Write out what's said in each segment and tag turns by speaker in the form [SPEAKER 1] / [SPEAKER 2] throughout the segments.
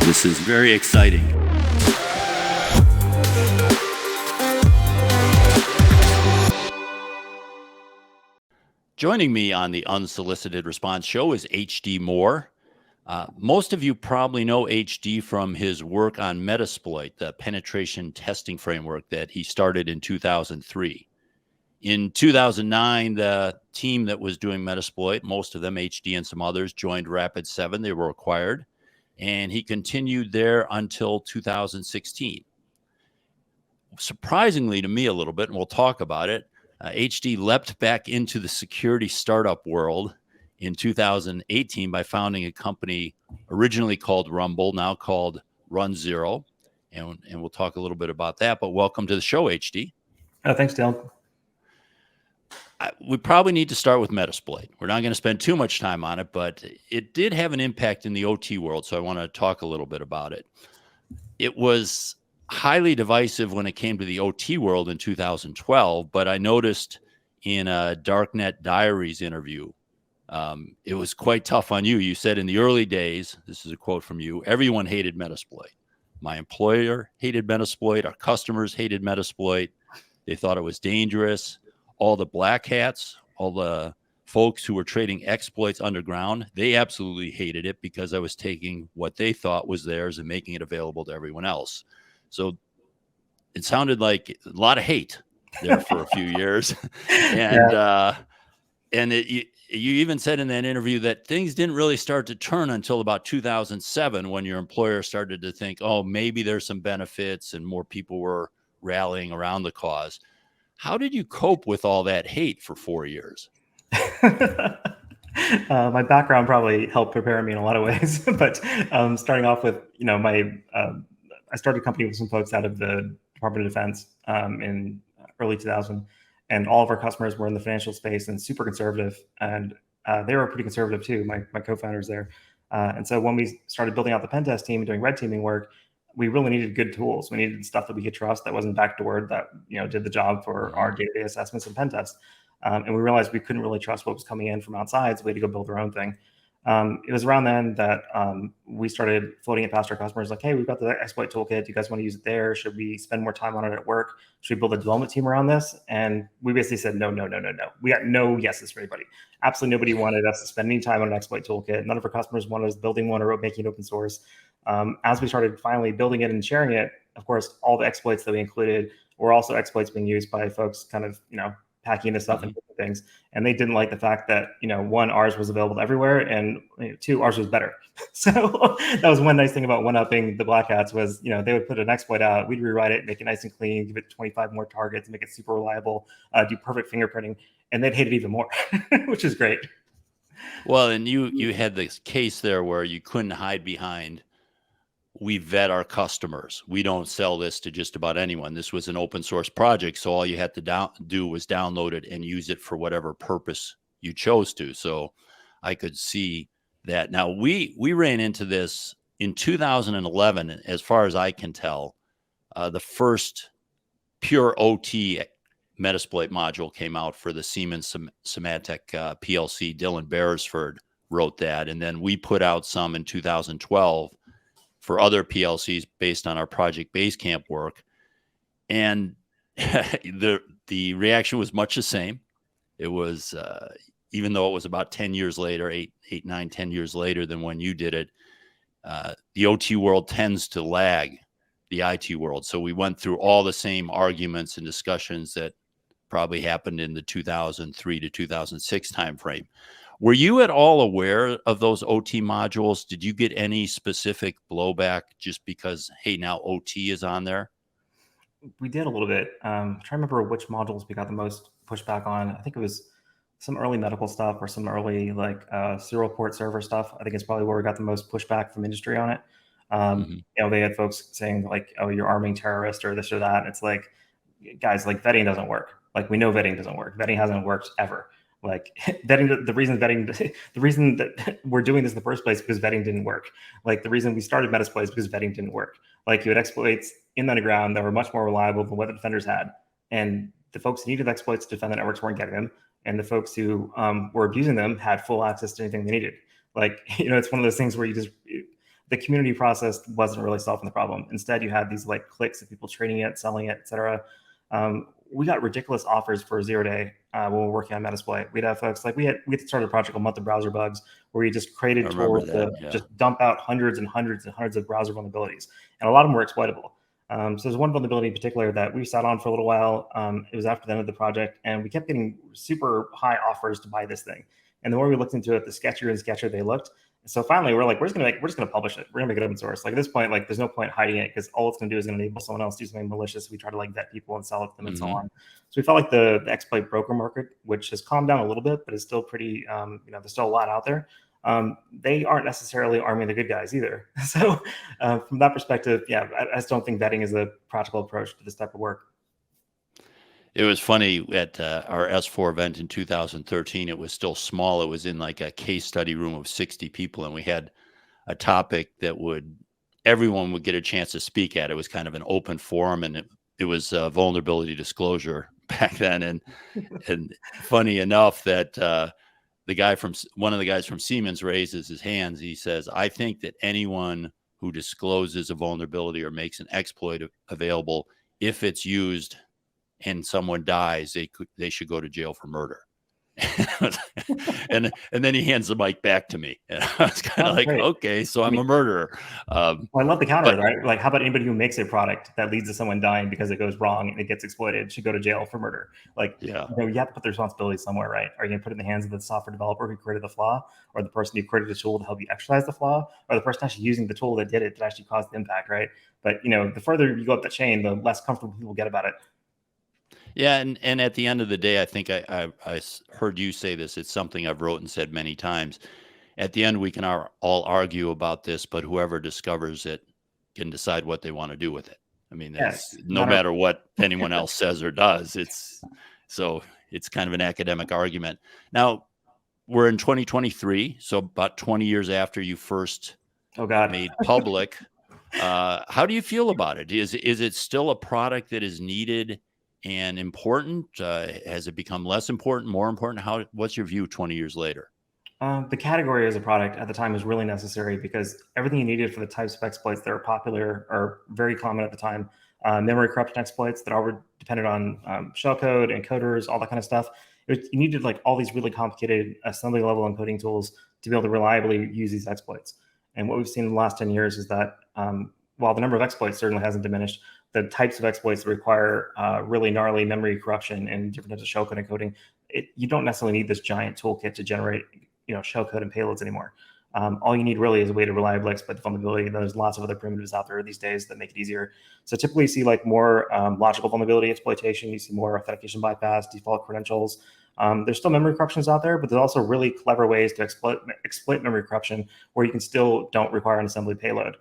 [SPEAKER 1] This is very exciting. Joining me on the Unsolicited Response Show is HD Moore. Most of you probably know HD from his work on Metasploit, the penetration testing framework that he started in 2003. In 2009, the team that was doing Metasploit, most of them, HD and some others, joined Rapid7. They were acquired, and he continued there until 2016. Surprisingly to me a little bit, and we'll talk about it, HD leapt back into the security startup world in 2018 by founding a company originally called Rumble, now called RunZero. And we'll talk a little bit about that. But welcome to the show, HD.
[SPEAKER 2] Oh, thanks, Dale.
[SPEAKER 1] We probably need to start with Metasploit. We're not going to spend too much time on it, but it did have an impact in the OT world, so I want to talk a little bit about it. It was highly divisive when it came to the OT world in 2012, but I noticed in a Darknet Diaries interview, it was quite tough on you. You said in the early days, this is a quote from you, everyone hated Metasploit. My employer hated Metasploit. Our customers hated Metasploit. They thought it was dangerous. All the black hats, all the folks who were trading exploits underground, they absolutely hated it because I was taking what they thought was theirs and making it available to everyone else. So it sounded like a lot of hate there for a few years. And you even said in that interview that things didn't really start to turn until about 2007 when your employer started to think, oh, maybe there's some benefits and more people were rallying around the cause. How did you cope with all that hate for 4 years?
[SPEAKER 2] My background probably helped prepare me in a lot of ways, but starting off with, I started a company with some folks out of the Department of Defense in early 2000, and all of our customers were in the financial space and super conservative, and they were pretty conservative too, my co-founders there. And so when we started building out the pen test team and doing red teaming work, we really needed good tools. We needed stuff that we could trust that wasn't backdoored, that did the job for our day-to-day assessments and pen tests. And we realized we couldn't really trust what was coming in from outside, so we had to go build our own thing. It was around then that we started floating it past our customers like, hey, we've got the exploit toolkit. Do you guys want to use it there? Should we spend more time on it at work? Should we build a development team around this? And we basically said, no. We got no yeses for anybody. Absolutely nobody wanted us to spend any time on an exploit toolkit. None of our customers wanted us building one or making it open source. As we started finally building it and sharing it, of course, all the exploits that we included were also exploits being used by folks kind of, packing this up and different things. And they didn't like the fact that, one, ours was available everywhere, and two, ours was better. So that was one nice thing about one-upping the black hats was, they would put an exploit out, we'd rewrite it, make it nice and clean, give it 25 more targets, make it super reliable, do perfect fingerprinting, and they'd hate it even more, which is great.
[SPEAKER 1] Well, and you had this case there where you couldn't hide behind, we vet our customers. We don't sell this to just about anyone. This was an open source project, so all you had to do was download it and use it for whatever purpose you chose to. So I could see that. Now, we ran into this in 2011, as far as I can tell. The first pure OT Metasploit module came out for the Siemens Symantec PLC. Dylan Beresford wrote that. And then we put out some in 2012 for other PLCs based on our Project Basecamp work. And the reaction was much the same. It was, even though it was about 10 years later, 10 years later than when you did it, the OT world tends to lag the IT world. So we went through all the same arguments and discussions that probably happened in the 2003 to 2006 timeframe. Were you at all aware of those OT modules? Did you get any specific blowback just because, hey, now OT is on there?
[SPEAKER 2] We did a little bit. I'm trying to remember which modules we got the most pushback on. I think it was some early medical stuff or some early serial port server stuff. I think it's probably where we got the most pushback from industry on it. They had folks saying like, oh, you're arming terrorists or this or that. And it's like, guys, like vetting doesn't work. Like we know vetting doesn't work. Vetting hasn't worked ever. Like vetting, the reason that we're doing this in the first place is because vetting didn't work. Like the reason we started Metasploit is because vetting didn't work. Like you had exploits in the underground that were much more reliable than what the defenders had. And the folks who needed exploits to defend the networks weren't getting them. And the folks who were abusing them had full access to anything they needed. Like, it's one of those things where the community process wasn't really solving the problem. Instead, you had these like cliques of people trading it, selling it, etc. We got ridiculous offers for 0-day when we were working on Metasploit. We'd have folks like we had started a project called Month of Browser Bugs, where we just created tools to just dump out hundreds and hundreds and hundreds of browser vulnerabilities, and a lot of them were exploitable. So there's one vulnerability in particular that we sat on for a little while. It was after the end of the project, and we kept getting super high offers to buy this thing. And the more we looked into it, the sketchier and sketchier they looked. So finally, we're like, we're just gonna publish it. We're gonna make it open source. Like at this point, like there's no point hiding it because all it's gonna do is gonna enable someone else to do something malicious. We try to like vet people and sell it to them and so on. So we felt like the exploit broker market, which has calmed down a little bit, but is still pretty, there's still a lot out there. They aren't necessarily arming the good guys either. So from that perspective, yeah, I just don't think vetting is a practical approach to this type of work.
[SPEAKER 1] It was funny at our S4 event in 2013. It was still small. It was in like a case study room of 60 people, and we had a topic that everyone would get a chance to speak at. It was kind of an open forum, and it was vulnerability disclosure back then. And funny enough that one of the guys from Siemens raises his hands. He says, "I think that anyone who discloses a vulnerability or makes an exploit available, if it's used and someone dies, they should go to jail for murder." and then he hands the mic back to me, and I was kind of like, great. Okay, so I'm a murderer.
[SPEAKER 2] Well, I love the counter, right? Like, how about anybody who makes a product that leads to someone dying because it goes wrong and it gets exploited should go to jail for murder? Like, you have to put the responsibility somewhere, right? Are you going to put it in the hands of the software developer who created the flaw, or the person who created the tool to help you exercise the flaw, or the person actually using the tool that did it that actually caused the impact, right? But the further you go up the chain, the less comfortable people get about it.
[SPEAKER 1] Yeah, and at the end of the day, I think I heard you say this. It's something I've wrote and said many times. At the end, we can all argue about this, but whoever discovers it can decide what they want to do with it. I mean, no matter what anyone else says or does, it's kind of an academic argument. Now, we're in 2023, so about 20 years after you first made public. How do you feel about it? Is it still a product that is needed and important? Has it become less important, more important? What's your view 20 years later?
[SPEAKER 2] The category as a product at the time was really necessary because everything you needed for the types of exploits that are popular or very common at the time, memory corruption exploits that all depended on shellcode, encoders, all that kind of stuff. You needed like all these really complicated assembly level encoding tools to be able to reliably use these exploits. And what we've seen in the last 10 years is that while the number of exploits certainly hasn't diminished, the types of exploits that require really gnarly memory corruption and different types of shellcode encoding, you don't necessarily need this giant toolkit to generate shellcode and payloads anymore. All you need really is a way to reliably exploit the vulnerability. And there's lots of other primitives out there these days that make it easier. So typically you see like more logical vulnerability exploitation. You see more authentication bypass, default credentials. There's still memory corruptions out there, but there's also really clever ways to exploit memory corruption where you can still don't require an assembly payload.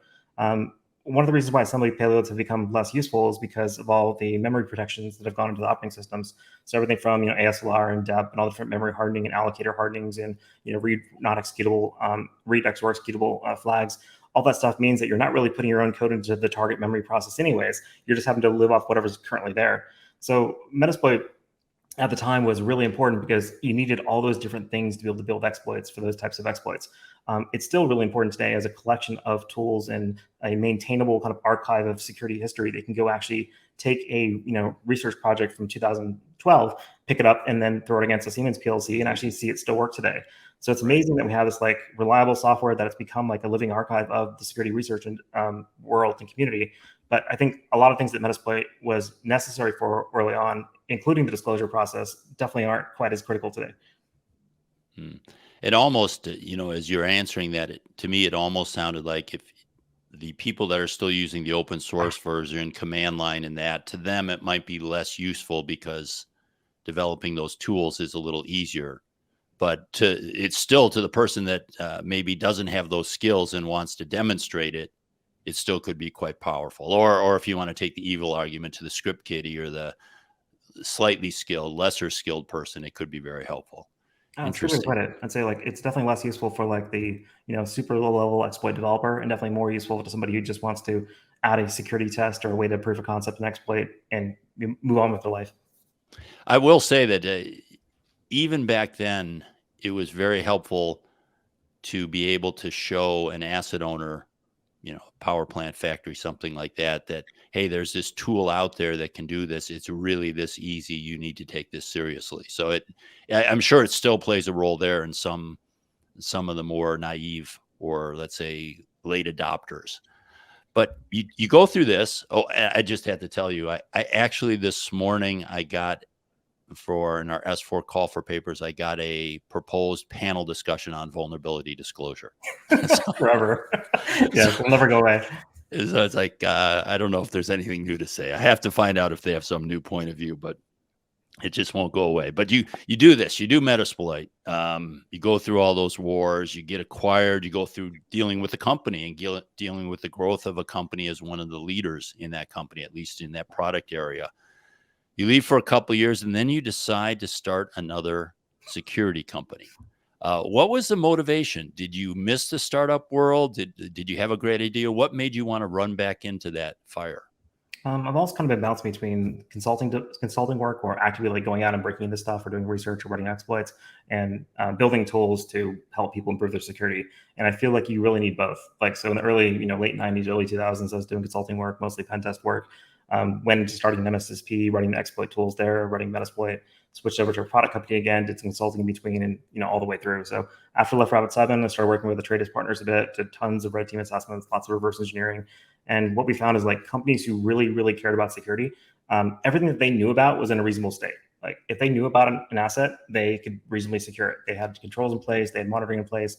[SPEAKER 2] One of the reasons why assembly payloads have become less useful is because of all the memory protections that have gone into the operating systems. So everything from ASLR and DEP and all the different memory hardening and allocator hardenings and read not executable, read XOR executable flags. All that stuff means that you're not really putting your own code into the target memory process anyways. You're just having to live off whatever's currently there. So Metasploit at the time was really important because you needed all those different things to be able to build exploits for those types of exploits. It's still really important today as a collection of tools and a maintainable kind of archive of security history. They can go actually take a research project from 2012, pick it up, and then throw it against a Siemens PLC and actually see it still work today. So it's amazing that we have this like reliable software that it's become like a living archive of the security research and world and community. But I think a lot of things that Metasploit was necessary for early on, including the disclosure process, definitely aren't quite as critical today.
[SPEAKER 1] It almost, as you're answering that, to me, it almost sounded like if the people that are still using the open source version, command line and that, to them, it might be less useful because developing those tools is a little easier. But it's still to the person that maybe doesn't have those skills and wants to demonstrate it, it still could be quite powerful. Or if you want to take the evil argument to the script kiddie or the slightly skilled, lesser skilled person, it could be very helpful.
[SPEAKER 2] Interesting. I'd say like it's definitely less useful for like the super low level exploit developer, and definitely more useful to somebody who just wants to add a security test or a way to proof of concept and exploit and move on with their life.
[SPEAKER 1] I will say that even back then, it was very helpful to be able to show an asset owner power plant, factory, something like that, hey, there's this tool out there that can do this. It's really this easy. You need to take this seriously. So I'm sure it still plays a role there in some of the more naive, or let's say late adopters. But you go through this. Oh, I just had to tell you, I actually this morning I got, in our S4 call for papers, I got a proposed panel discussion on vulnerability disclosure.
[SPEAKER 2] Forever. Yeah, it'll never go away.
[SPEAKER 1] So it's like, I don't know if there's anything new to say. I have to find out if they have some new point of view, but it just won't go away. But you do this, you do Metasploit. You go through all those wars, you get acquired, you go through dealing with the company and dealing with the growth of a company as one of the leaders in that company, at least in that product area. You leave for a couple of years, and then you decide to start another security company. What was the motivation? Did you miss the startup world? Did you have a great idea? What made you want to run back into that fire?
[SPEAKER 2] I've also kind of been bouncing between consulting work, or actively like going out and breaking into stuff, or doing research, or writing exploits, and building tools to help people improve their security. And I feel like you really need both. Like, so in the early, late 90s, early 2000s, I was doing consulting work, mostly pen test work. Went into starting an MSSP, writing the exploit tools there, writing Metasploit, switched over to a product company again, did some consulting in between, and all the way through. So after Left Rabbit 7, I started working with the Traders partners a bit, did tons of red team assessments, lots of reverse engineering. And what we found is, like, companies who really, really cared about security, everything that they knew about was in a reasonable state. Like, if they knew about an asset, they could reasonably secure it. They had controls in place, they had monitoring in place.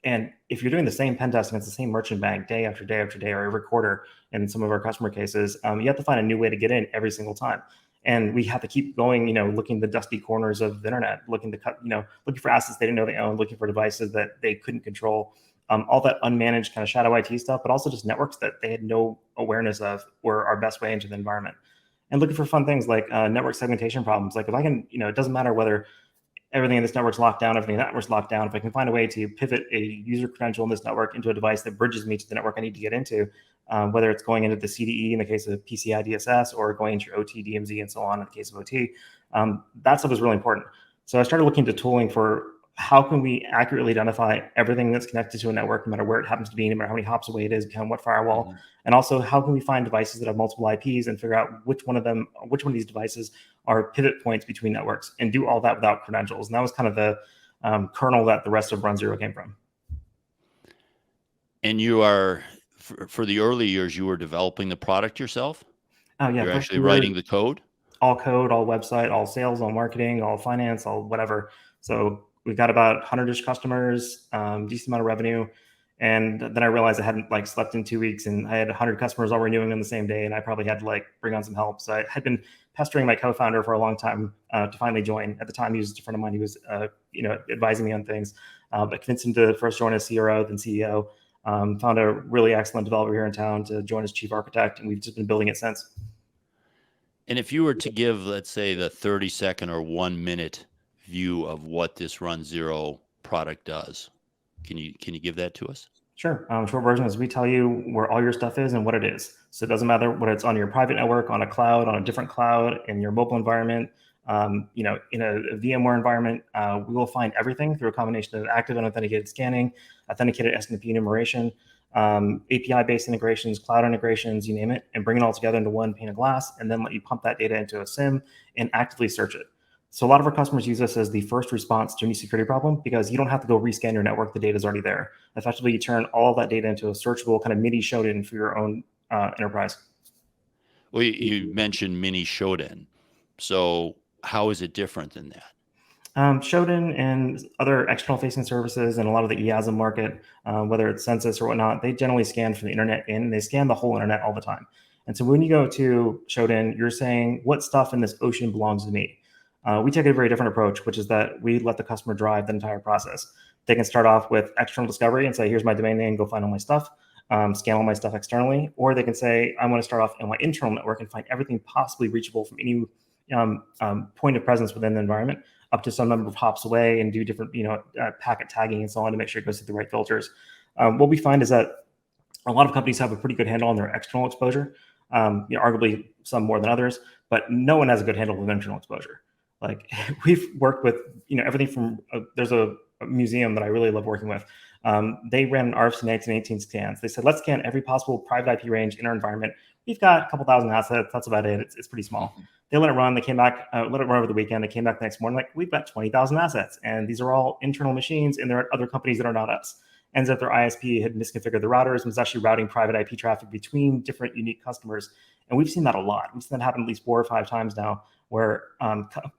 [SPEAKER 2] And if you're doing the same pen test against the same merchant bank day after day after day, or every quarter in some of our customer cases, you have to find a new way to get in every single time. And we have to keep going, looking the dusty corners of the internet, looking for assets they didn't know they owned, looking for devices that they couldn't control, all that unmanaged kind of shadow IT stuff, but also just networks that they had no awareness of were our best way into the environment. And looking for fun things like network segmentation problems. Like, if I can, it doesn't matter whether everything in this network's locked down, everything in that network's locked down. If I can find a way to pivot a user credential in this network into a device that bridges me to the network I need to get into, whether it's going into the CDE in the case of PCI DSS, or going into your OT DMZ and so on in the case of OT, that stuff is really important. So I started looking to tooling for how can we accurately identify everything that's connected to a network, no matter where it happens to be, no matter how many hops away it is, kind of what firewall, mm-hmm. And also how can we find devices that have multiple IPs and figure out which one of these devices are pivot points between networks, and do all that without credentials. And that was kind of the kernel that the rest of RunZero came from.
[SPEAKER 1] And you are, for the early years, you were developing the product yourself?
[SPEAKER 2] Oh yeah,
[SPEAKER 1] you're actually writing the code?
[SPEAKER 2] All code, all website, all sales, all marketing, all finance, all whatever. So we've got about 100-ish customers, decent amount of revenue. And then I realized I hadn't slept in 2 weeks, and I had 100 customers all renewing on the same day, and I probably had to bring on some help. So I had been pestering my co-founder for a long time to finally join. At the time, he was a friend of mine. He was, advising me on things. I convinced him to first join as CRO, then CEO. Found a really excellent developer here in town to join as chief architect, and we've just been building it since.
[SPEAKER 1] And if you were to give, let's say, the 30-second or 1-minute view of what this RunZero product does, can you give that to us?
[SPEAKER 2] Sure. Short version is we tell you where all your stuff is and what it is. So it doesn't matter whether it's on your private network, on a cloud, on a different cloud, in your mobile environment, in a VMware environment. We will find everything through a combination of active and authenticated scanning, authenticated SNMP enumeration, API-based integrations, cloud integrations, you name it, and bring it all together into one pane of glass, and then let you pump that data into a SIM and actively search it. So a lot of our customers use this as the first response to any security problem, because you don't have to go rescan your network. The data is already there. Effectively, you turn all of that data into a searchable kind of mini Shodan for your own enterprise.
[SPEAKER 1] Well, you mentioned mini Shodan. So how is it different than that?
[SPEAKER 2] Shodan and other external facing services and a lot of the EASM market, whether it's census or whatnot, they generally scan from the internet in. They scan the whole internet all the time. And so when you go to Shodan, you're saying, what stuff in this ocean belongs to me? We take a very different approach, which is that we let the customer drive the entire process. They can start off with external discovery and say, here's my domain name, go find all my stuff, scan all my stuff externally. Or they can say, I want to start off in my internal network and find everything possibly reachable from any point of presence within the environment, up to some number of hops away, and do different packet tagging and so on to make sure it goes through the right filters. What we find is that a lot of companies have a pretty good handle on their external exposure, arguably some more than others, but no one has a good handle with internal exposure. We've worked with everything from there's a museum that I really love working with They ran an RFC 1918 scans. They said, let's scan every possible private IP range in our environment. We've got a couple thousand assets. That's about it. It's pretty small. They let it run. They came back, let it run over the weekend. They came back the next morning, like, we've got 20,000 assets. And these are all internal machines, and there are other companies that are not us. Ends up their ISP had misconfigured the routers and was actually routing private IP traffic between different unique customers. And we've seen that a lot. We've seen that happen at least 4 or 5 times now, where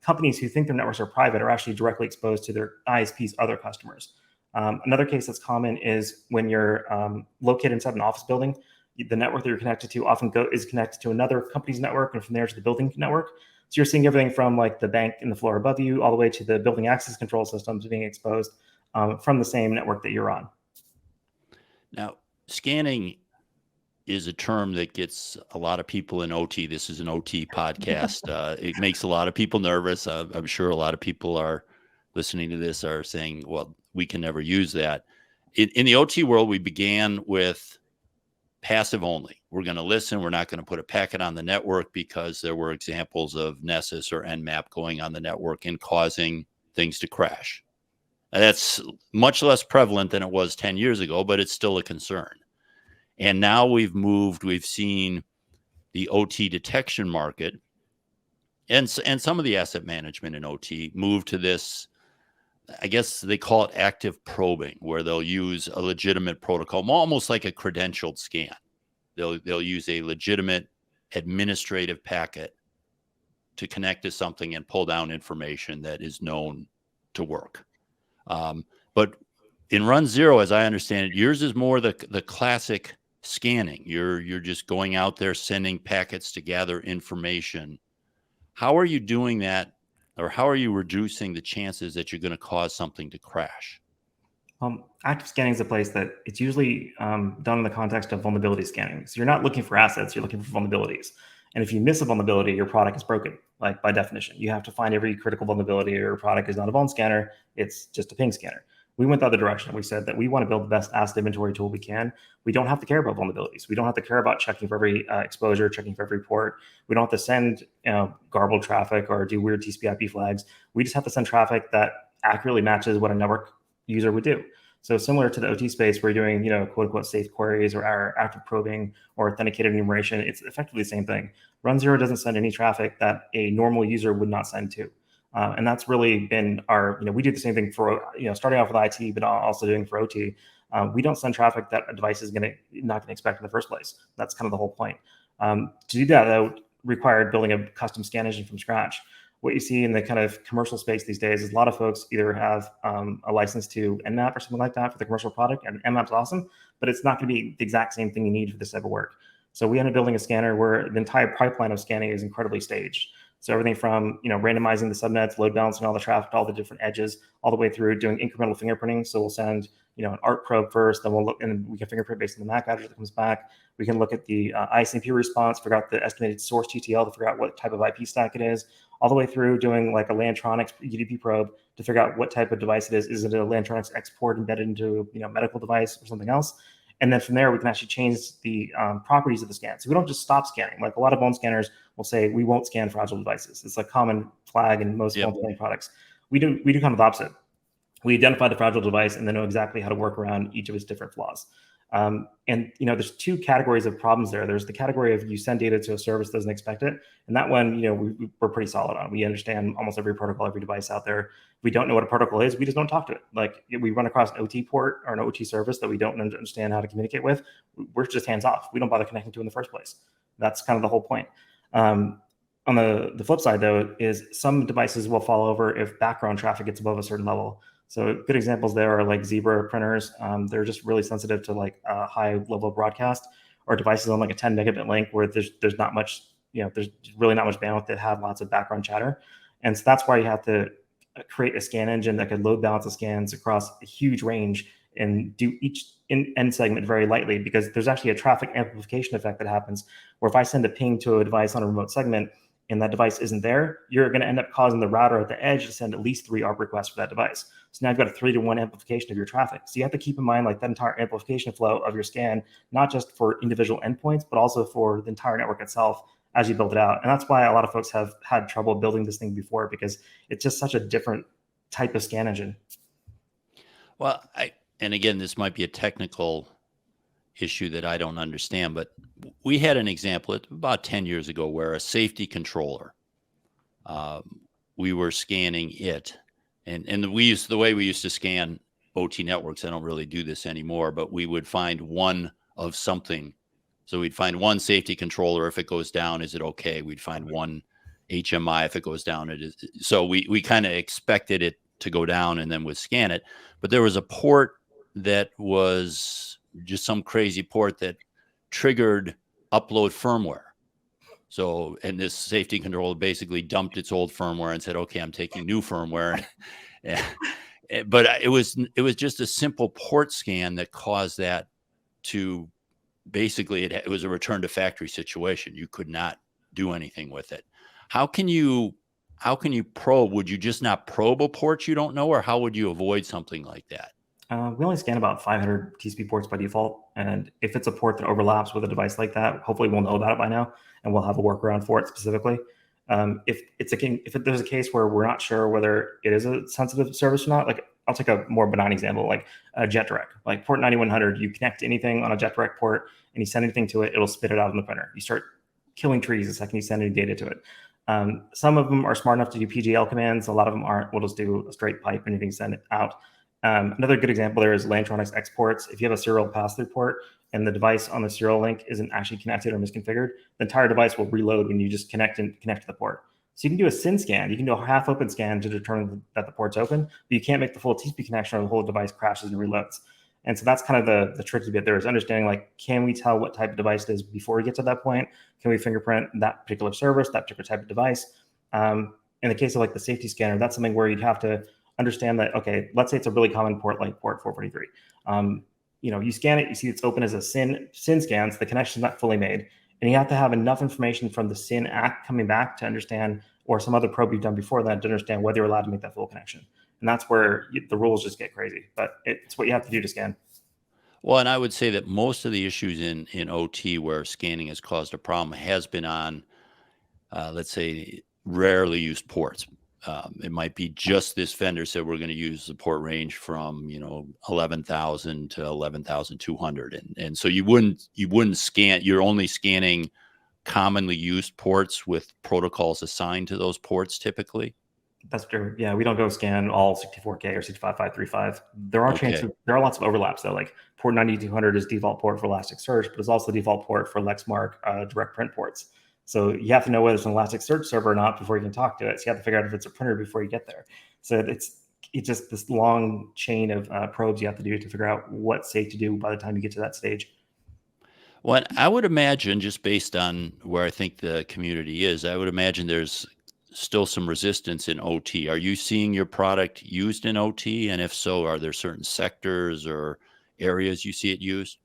[SPEAKER 2] companies who think their networks are private are actually directly exposed to their ISP's other customers. Another case that's common is when you're located inside an office building, the network that you're connected to often is connected to another company's network, and from there to the building network. So you're seeing everything from like the bank in the floor above you all the way to the building access control systems being exposed from the same network that you're on.
[SPEAKER 1] Now, scanning is a term that gets a lot of people in OT. This is an OT podcast. It makes a lot of people nervous. I'm sure a lot of people are listening to this are saying, well, we can never use that. In the OT world, we began with passive only. We're going to listen. We're not going to put a packet on the network because there were examples of Nessus or Nmap going on the network and causing things to crash. That's much less prevalent than it was 10 years ago, but it's still a concern. And now we've seen the OT detection market and some of the asset management in OT move to this, I guess they call it active probing, where they'll use a legitimate protocol, almost like a credentialed scan. They'll use a legitimate administrative packet to connect to something and pull down information that is known to work. But in RunZero, as I understand it, yours is more the classic scanning. You're just going out there sending packets to gather information. How are you doing that, or how are you reducing the chances that you're going to cause something to crash?
[SPEAKER 2] Active scanning is a place that it's usually done in the context of vulnerability scanning. So you're not looking for assets, you're looking for vulnerabilities. And if you miss a vulnerability, your product is broken, like by definition. You have to find every critical vulnerability. Your product is not a vuln scanner, it's just a ping scanner. We went the other direction. We said that we want to build the best asset inventory tool we can. We don't have to care about vulnerabilities. We don't have to care about checking for every exposure, checking for every port. We don't have to send garbled traffic or do weird TCP/IP flags. We just have to send traffic that accurately matches what a network user would do. So similar to the OT space, where you're doing, quote unquote, safe queries or active probing or authenticated enumeration, it's effectively the same thing. RunZero doesn't send any traffic that a normal user would not send to. And that's really been our, we do the same thing for, starting off with IT, but also doing for OT. We don't send traffic that a device is not going to expect in the first place. That's kind of the whole point. To do that, though, required building a custom scan engine from scratch. What you see in the kind of commercial space these days is a lot of folks either have a license to Nmap or something like that for the commercial product, and Nmap's awesome, but it's not going to be the exact same thing you need for this type of work. So we ended up building a scanner where the entire pipeline of scanning is incredibly staged. So everything from randomizing the subnets, load balancing all the traffic to all the different edges, all the way through doing incremental fingerprinting. So we'll send an ARC probe first, then we'll look, and we can fingerprint based on the MAC address that comes back. We can look at the ISMP response, figure out the estimated source TTL to figure out what type of IP stack it is, all the way through doing like a Lantronix UDP probe to figure out what type of device it is. Is it a Lantronix export embedded into medical device or something else? And then from there, we can actually change the properties of the scan. So we don't just stop scanning. Like a lot of vuln scanners will say, we won't scan fragile devices. It's a common flag in most vuln scanning products. We do kind of the opposite. We identify the fragile device and then know exactly how to work around each of its different flaws. And there's 2 categories of problems there. There's the category of you send data to a service that doesn't expect it. And that one, we're pretty solid on. We understand almost every protocol, every device out there. If we don't know what a protocol is, we just don't talk to it. Like we run across an OT port or an OT service that we don't understand how to communicate with, we're just hands off. We don't bother connecting to it in the first place. That's kind of the whole point. On the flip side, though, is some devices will fall over if background traffic gets above a certain level. So good examples there are like Zebra printers. They're just really sensitive to like a high level broadcast, or devices on like a 10 megabit link where there's not much, there's really not much bandwidth that have lots of background chatter. And so that's why you have to create a scan engine that could load balance the scans across a huge range and do each end segment very lightly, because there's actually a traffic amplification effect that happens where if I send a ping to a device on a remote segment and that device isn't there, you're going to end up causing the router at the edge to send at least 3 ARP requests for that device. So now you've got a 3-to-1 amplification of your traffic. So you have to keep in mind like that entire amplification flow of your scan, not just for individual endpoints, but also for the entire network itself as you build it out. And that's why a lot of folks have had trouble building this thing before, because it's just such a different type of scan engine.
[SPEAKER 1] Well, and again, this might be a technical issue that I don't understand, but we had an example about 10 years ago where a safety controller, we were scanning it, and the way we used to scan OT networks. I don't really do this anymore, but we would find one of something. So we'd find one safety controller. If it goes down, is it okay? We'd find one HMI. If it goes down, it is. So we kind of expected it to go down and then would scan it. But there was a port that was just some crazy port that triggered upload firmware. So, and this safety controller basically dumped its old firmware and said, okay, I'm taking new firmware. But it was just a simple port scan that caused that to basically, it was a return to factory situation. You could not do anything with it. How can you probe? Would you just not probe a port you don't know, or how would you avoid something like that?
[SPEAKER 2] We only scan about 500 TCP ports by default, and if it's a port that overlaps with a device like that, hopefully we'll know about it by now, and we'll have a workaround for it specifically. If there's a case where we're not sure whether it is a sensitive service or not, like I'll take a more benign example, like a JetDirect, like port 9100. You connect anything on a JetDirect port, and you send anything to it, it'll spit it out in the printer. You start killing trees the second you send any data to it. Some of them are smart enough to do PGL commands. A lot of them aren't. We'll just do a straight pipe, anything send it out. Another good example there is Lantronix exports. If you have a serial pass-through port and the device on the serial link isn't actually connected or misconfigured, the entire device will reload when you just connect to the port. So you can do a SYN scan. You can do a half open scan to determine that the port's open, but you can't make the full TCP connection or the whole device crashes and reloads. And so that's kind of the tricky bit there, is understanding, like, can we tell what type of device it is before we get to that point? Can we fingerprint that particular service, that particular type of device? In the case of like the safety scanner, that's something where you'd have to understand that, okay, let's say it's a really common port like port 443. You scan it, you see it's open as a SYN scan, so the connection is not fully made. And you have to have enough information from the SYN act coming back to understand, or some other probe you've done before that, to understand whether you're allowed to make that full connection. And that's where the rules just get crazy, but it's what you have to do to scan.
[SPEAKER 1] Well, and I would say that most of the issues in OT where scanning has caused a problem has been on, let's say, rarely used ports. It might be just this vendor said we're going to use the port range from 11,000 to 11,200, and so you wouldn't scan. You're only scanning commonly used ports with protocols assigned to those ports typically.
[SPEAKER 2] That's true. Yeah, we don't go scan all 64K or 65535. There are
[SPEAKER 1] Okay.
[SPEAKER 2] there are lots of overlaps though. Like port 9200 is default port for Elasticsearch, but it's also the default port for Lexmark direct print ports. So you have to know whether it's an Elasticsearch server or not before you can talk to it. So you have to figure out if it's a printer before you get there. So it's just this long chain of probes you have to do to figure out what's safe to do by the time you get to that stage.
[SPEAKER 1] Well, I would imagine, just based on where I think the community is, I would imagine there's still some resistance in OT. Are you seeing your product used in OT? And if so, are there certain sectors or areas you see it used?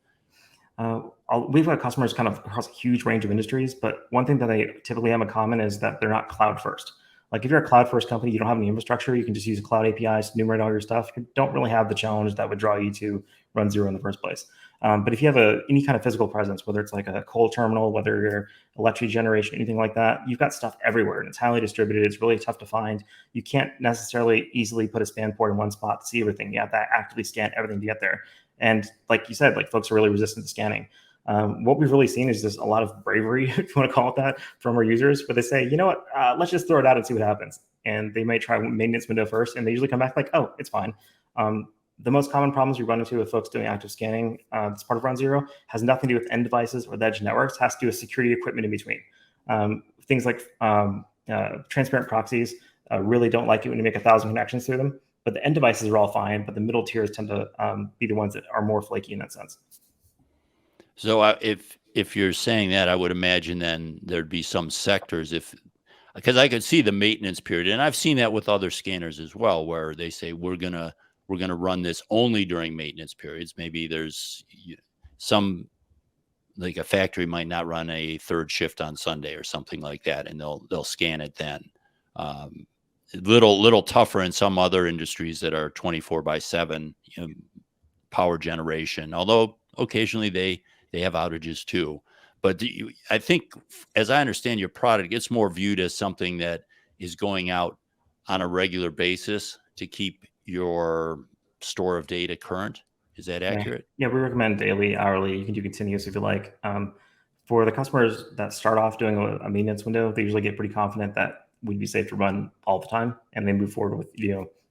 [SPEAKER 2] We've got customers kind of across a huge range of industries, but one thing that they typically have in common is that they're not cloud first. Like if you're a cloud first company, you don't have any infrastructure, you can just use cloud APIs to enumerate all your stuff. You don't really have the challenge that would draw you to RunZero in the first place. But if you have any kind of physical presence, whether it's like a coal terminal, whether you're electricity generation, anything like that, you've got stuff everywhere and it's highly distributed. It's really tough to find. You can't necessarily easily put a span port in one spot to see everything. You have to actively scan everything to get there. And like you said, like folks are really resistant to scanning. What we've really seen is just a lot of bravery, if you want to call it that, from our users, where they say, you know what, let's just throw it out and see what happens. And they might try maintenance window first, and they usually come back like, oh, it's fine. The most common problems we run into with folks doing active scanning, as part of RunZero, has nothing to do with end devices or the edge networks, has to do with security equipment in between. Things like transparent proxies really don't like it when you make 1,000 connections through them, but the end devices are all fine, but the middle tiers tend to be the ones that are more flaky in that sense.
[SPEAKER 1] So if you're saying that, I would imagine then there'd be some sectors, because I could see the maintenance period, and I've seen that with other scanners as well, where they say we're gonna run this only during maintenance periods. Maybe there's some, like a factory might not run a third shift on Sunday or something like that, and they'll scan it then. Little tougher in some other industries that are 24/7 power generation, although occasionally they have outages too. But I think, as I understand your product, it's more viewed as something that is going out on a regular basis to keep your store of data current. Is that
[SPEAKER 2] Yeah,
[SPEAKER 1] accurate?
[SPEAKER 2] yeah, we recommend daily, hourly. You can do continuous if you like. For the customers that start off doing a maintenance window, they usually get pretty confident that we'd be safe to run all the time, and they move forward with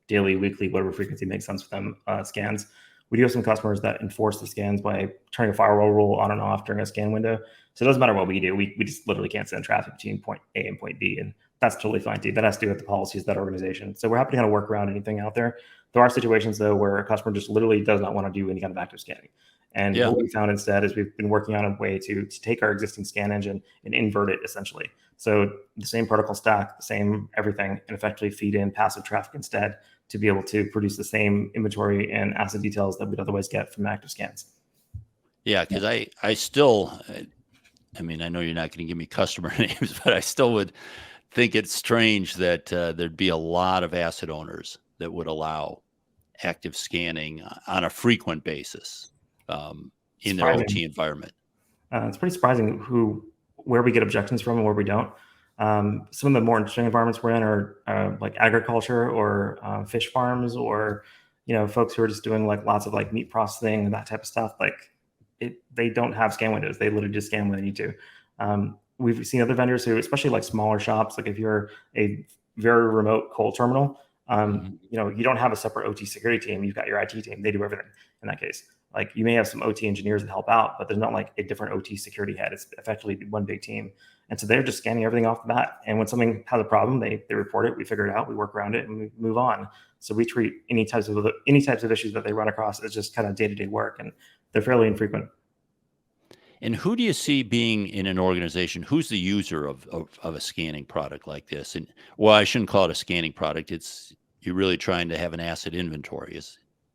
[SPEAKER 2] daily, weekly, whatever frequency makes sense for them scans. We do have some customers that enforce the scans by turning a firewall rule on and off during a scan window. So it doesn't matter what we do. We just literally can't send traffic between point A and point B. And that's totally fine too. That has to do with the policies of that organization. So we're happy to kind of work around anything out there. There are situations though where a customer just literally does not want to do any kind of active scanning. And
[SPEAKER 1] Yeah.
[SPEAKER 2] what we found instead is we've been working on a way to take our existing scan engine and invert it essentially. So the same protocol stack, the same everything, and effectively feed in passive traffic instead to be able to produce the same inventory and asset details that we'd otherwise get from active scans.
[SPEAKER 1] Yeah, because I still, I mean, I know you're not going to give me customer names, but I still would think it's strange that there'd be a lot of asset owners that would allow active scanning on a frequent basis in their OT environment.
[SPEAKER 2] It's pretty surprising where we get objections from and where we don't. Some of the more interesting environments we're in are like agriculture or fish farms, or folks who are just doing like lots of like meat processing and that type of stuff. Like they don't have scan windows; they literally just scan when they need to. We've seen other vendors who, especially like smaller shops, like if you're a very remote coal terminal, you don't have a separate OT security team. You've got your IT team; they do everything in that case. Like you may have some OT engineers that help out, but there's not like a different OT security head. It's effectively one big team. And so they're just scanning everything off the bat. And when something has a problem, they report it, we figure it out, we work around it, and we move on. So we treat any types of issues that they run across as just kind of day-to-day work, and they're fairly infrequent.
[SPEAKER 1] And who do you see being in an organization? Who's the user of a scanning product like this? And well, I shouldn't call it a scanning product. You're really trying to have an asset inventory.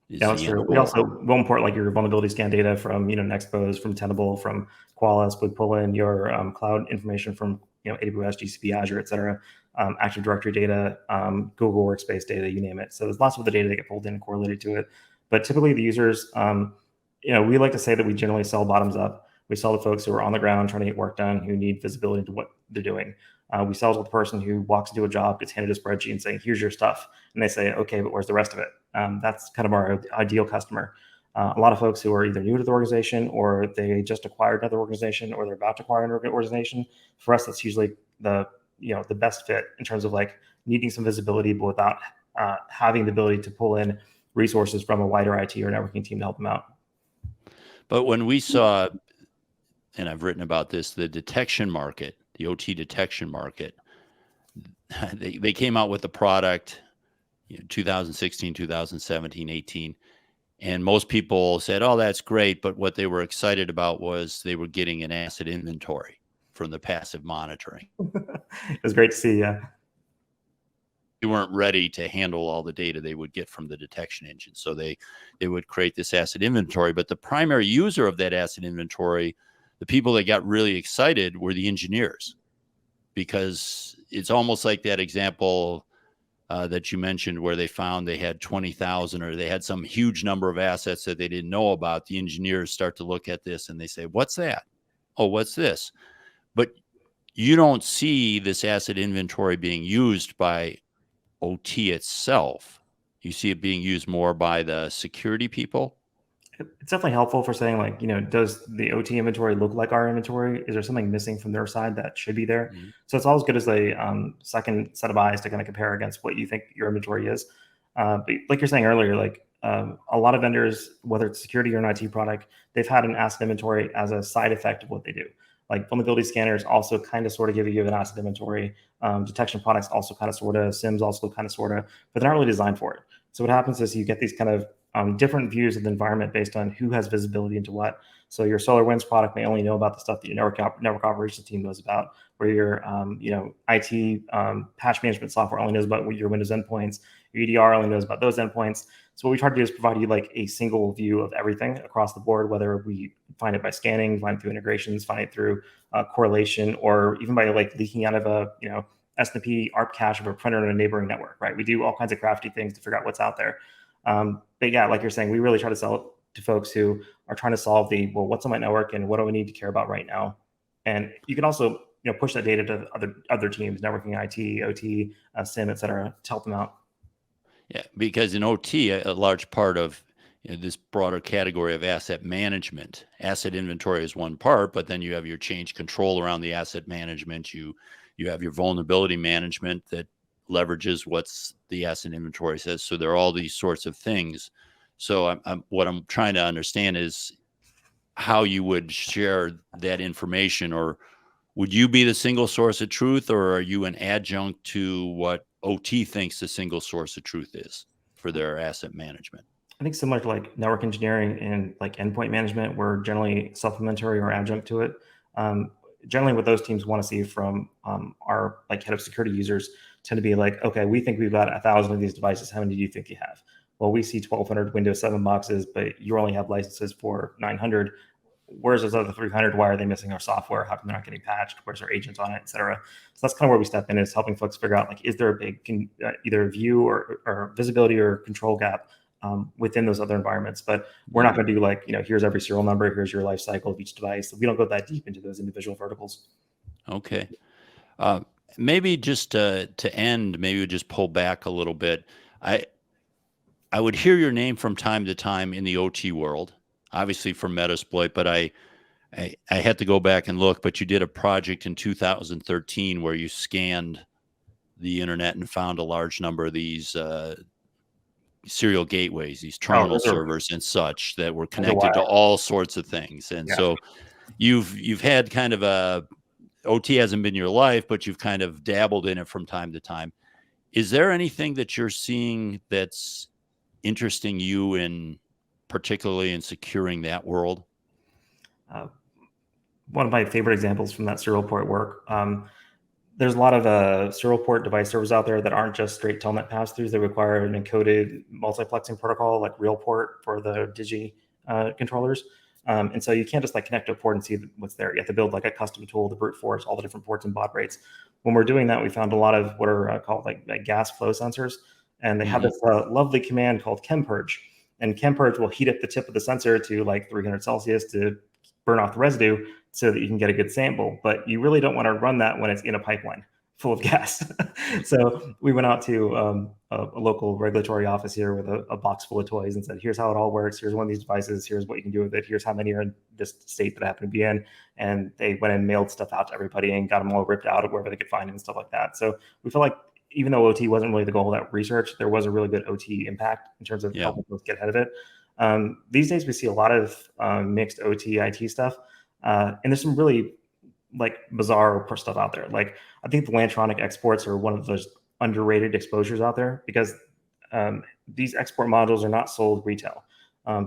[SPEAKER 2] Yeah, that's true. We also will import like your vulnerability scan data from Nexpose, from Tenable, from Qualys. We pull in your cloud information from AWS, GCP, Azure, et cetera, Active Directory data, Google Workspace data, you name it. So there's lots of the data that get pulled in and correlated to it. But typically the users, we like to say that we generally sell bottoms up. We sell to folks who are on the ground trying to get work done, who need visibility into what they're doing. We sell to the person who walks into a job, gets handed a spreadsheet and saying, here's your stuff. And they say, okay, but where's the rest of it? That's kind of our ideal customer. A lot of folks who are either new to the organization, or they just acquired another organization, or they're about to acquire another organization. For us, that's usually the best fit in terms of like needing some visibility, but without having the ability to pull in resources from a wider IT or networking team to help them out.
[SPEAKER 1] But when we saw, and I've written about this, the detection market, the OT detection market, they came out with the product 2016, 2017, 18. And most people said, oh, that's great. But what they were excited about was they were getting an asset inventory from the passive monitoring.
[SPEAKER 2] It was great to see. Yeah.
[SPEAKER 1] They weren't ready to handle all the data they would get from the detection engine. So they would create this asset inventory. But the primary user of that asset inventory, the people that got really excited, were the engineers, because it's almost like that example that you mentioned where they found they had 20,000, or they had some huge number of assets that they didn't know about. The engineers start to look at this and they say, what's that? Oh, what's this? But you don't see this asset inventory being used by OT itself. You see it being used more by the security people.
[SPEAKER 2] It's definitely helpful for saying, like, does the OT inventory look like our inventory? Is there something missing from their side that should be there? Mm-hmm. So it's always good as a second set of eyes to kind of compare against what you think your inventory is. But like you're saying earlier, like a lot of vendors, whether it's security or an IT product, they've had an asset inventory as a side effect of what they do. Like vulnerability scanners also kind of sort of give you an asset inventory. Detection products also kind of sort of, SIMs also kind of sort of, but they're not really designed for it. So what happens is you get these kind of different views of the environment based on who has visibility into what. So your SolarWinds product may only know about the stuff that your network operations team knows about, where your IT patch management software only knows about your Windows endpoints. Your EDR only knows about those endpoints. So what we try to do is provide you like a single view of everything across the board, whether we find it by scanning, find it through integrations, find it through correlation, or even by like leaking out of a S&P ARP cache of a printer in a neighboring network, right? We do all kinds of crafty things to figure out what's out there. But yeah, like you're saying, we really try to sell it to folks who are trying to solve what's on my network and what do we need to care about right now? And you can also, push that data to other teams, networking, IT, OT, SIM, et cetera, to help them out.
[SPEAKER 1] Yeah, because in OT, a large part of this broader category of asset management. Asset inventory is one part, but then you have your change control around the asset management. You have your vulnerability management that leverages what's the asset inventory says. So there are all these sorts of things. So what I'm trying to understand is how you would share that information, or would you be the single source of truth, or are you an adjunct to what OT thinks the single source of truth is for their asset management?
[SPEAKER 2] I think similar to like network engineering and like endpoint management, we're generally supplementary or adjunct to it. Generally, what those teams want to see from our like head of security users tend to be like, okay, we think we've got 1,000 of these devices. How many do you think you have? Well, we see 1,200 Windows 7 boxes, but you only have licenses for 900. Where's those other 300? Why are they missing our software? How come they're not getting patched? Where's our agents on it, et cetera? So that's kind of where we step in, is helping folks figure out, like, is there a big either view or visibility or control gap within those other environments? But we're not going to do like, here's every serial number, here's your life cycle of each device. We don't go that deep into those individual verticals.
[SPEAKER 1] Okay. Maybe just to end, maybe we just pull back a little bit. I would hear your name from time to time in the OT world, obviously from Metasploit, but I had to go back and look. But you did a project in 2013 where you scanned the internet and found a large number of these serial gateways, these terminal servers and such that were connected to all sorts of things. And so you've had kind of OT hasn't been your life, but you've kind of dabbled in it from time to time. Is there anything that you're seeing that's interesting you in, particularly in securing that world?
[SPEAKER 2] One of my favorite examples from that serial port work, there's a lot of serial port device servers out there that aren't just straight telnet pass-throughs. They require an encoded multiplexing protocol like RealPort for the Digi controllers. And so you can't just like connect to a port and see what's there. You have to build like a custom tool to brute force all the different ports and baud rates. When we're doing that, we found a lot of what are called like gas flow sensors. And they have this lovely command called chempurge. And chempurge will heat up the tip of the sensor to like 300 Celsius to burn off the residue so that you can get a good sample. But you really don't want to run that when it's in a pipeline full of gas. So we went out to a local regulatory office here with a box full of toys and said, here's how it all works. Here's one of these devices. Here's what you can do with it. Here's how many are in this state that I happen to be in. And they went and mailed stuff out to everybody and got them all ripped out of wherever they could find it and stuff like that. So we feel like even though OT wasn't really the goal of that research, there was a really good OT impact in terms of helping folks get ahead of it. These days, we see a lot of mixed OT IT stuff. And there's some really like bizarre stuff out there. Like I think the Lantronic exports are one of those underrated exposures out there because these export modules are not sold retail.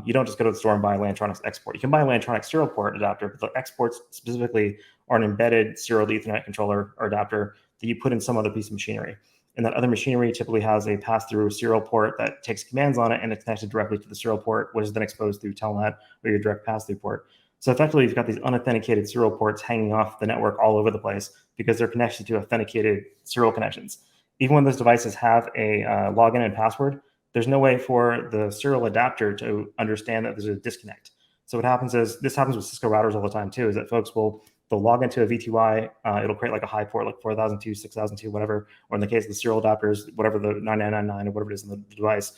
[SPEAKER 2] You don't just go to the store and buy a Lantronix export. You can buy a Lantronix serial port adapter, but the exports specifically are an embedded serial to Ethernet controller or adapter that you put in some other piece of machinery. And that other machinery typically has a pass-through serial port that takes commands on it and it's connected directly to the serial port, which is then exposed through telnet or your direct pass-through port. So effectively, you've got these unauthenticated serial ports hanging off the network all over the place because they're connected to authenticated serial connections. Even when those devices have a login and password, there's no way for the serial adapter to understand that there's a disconnect. So what happens is, this happens with Cisco routers all the time too, is that folks they'll log into a VTY, it'll create like a high port, like 4002, 6002, whatever, or in the case of the serial adapters, whatever the 9999 or whatever it is in the device,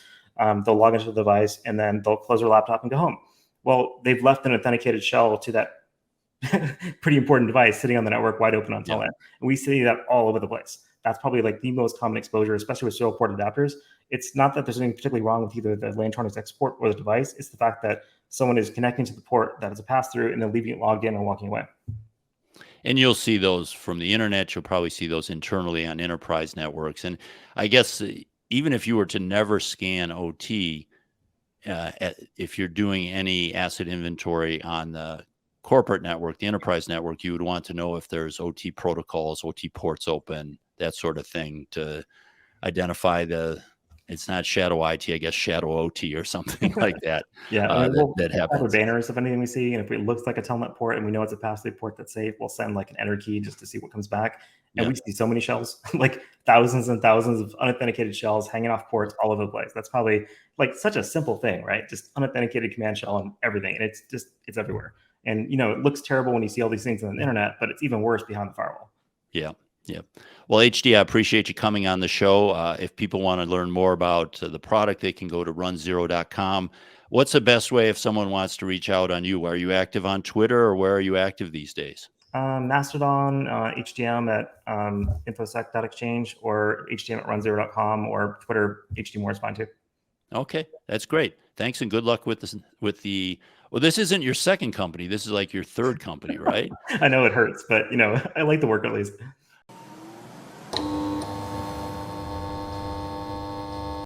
[SPEAKER 2] they'll log into the device and then they'll close their laptop and go home. Well, they've left an authenticated shell to that pretty important device sitting on the network wide open on telnet. And we see that all over the place. That's probably like the most common exposure, especially with serial port adapters. It's not that there's anything particularly wrong with either the Lantronix export or the device. It's the fact that someone is connecting to the port that is a pass-through and then leaving it logged in and walking away.
[SPEAKER 1] And you'll see those from the internet. You'll probably see those internally on enterprise networks. And I guess even if you were to never scan OT, if you're doing any asset inventory on the corporate network, the enterprise network, you would want to know if there's OT protocols, OT ports open, that sort of thing, to identify it's not shadow IT, I guess shadow OT or something like that.
[SPEAKER 2] That
[SPEAKER 1] happens.
[SPEAKER 2] Banners of anything we see, and if it looks like a telnet port and we know it's a pass-through port that's safe, we'll send like an enter key just to see what comes back. And we see so many shells, like thousands and thousands of unauthenticated shells hanging off ports all over the place. That's probably like such a simple thing, right? Just unauthenticated command shell and everything, and it's everywhere. And it looks terrible when you see all these things on the internet, but it's even worse behind the firewall.
[SPEAKER 1] Yeah. Well, HD, I appreciate you coming on the show. If people want to learn more about the product, they can go to runzero.com. What's the best way if someone wants to reach out on you? Are you active on Twitter, or where are you active these days?
[SPEAKER 2] Mastodon, HDM at infosec.exchange, or HDM at RunZero.com, or Twitter, HDMore is fine too.
[SPEAKER 1] Okay, that's great. Thanks, and good luck with this. Well, this isn't your second company. This is like your third company, right?
[SPEAKER 2] I know it hurts, but I like the work at least.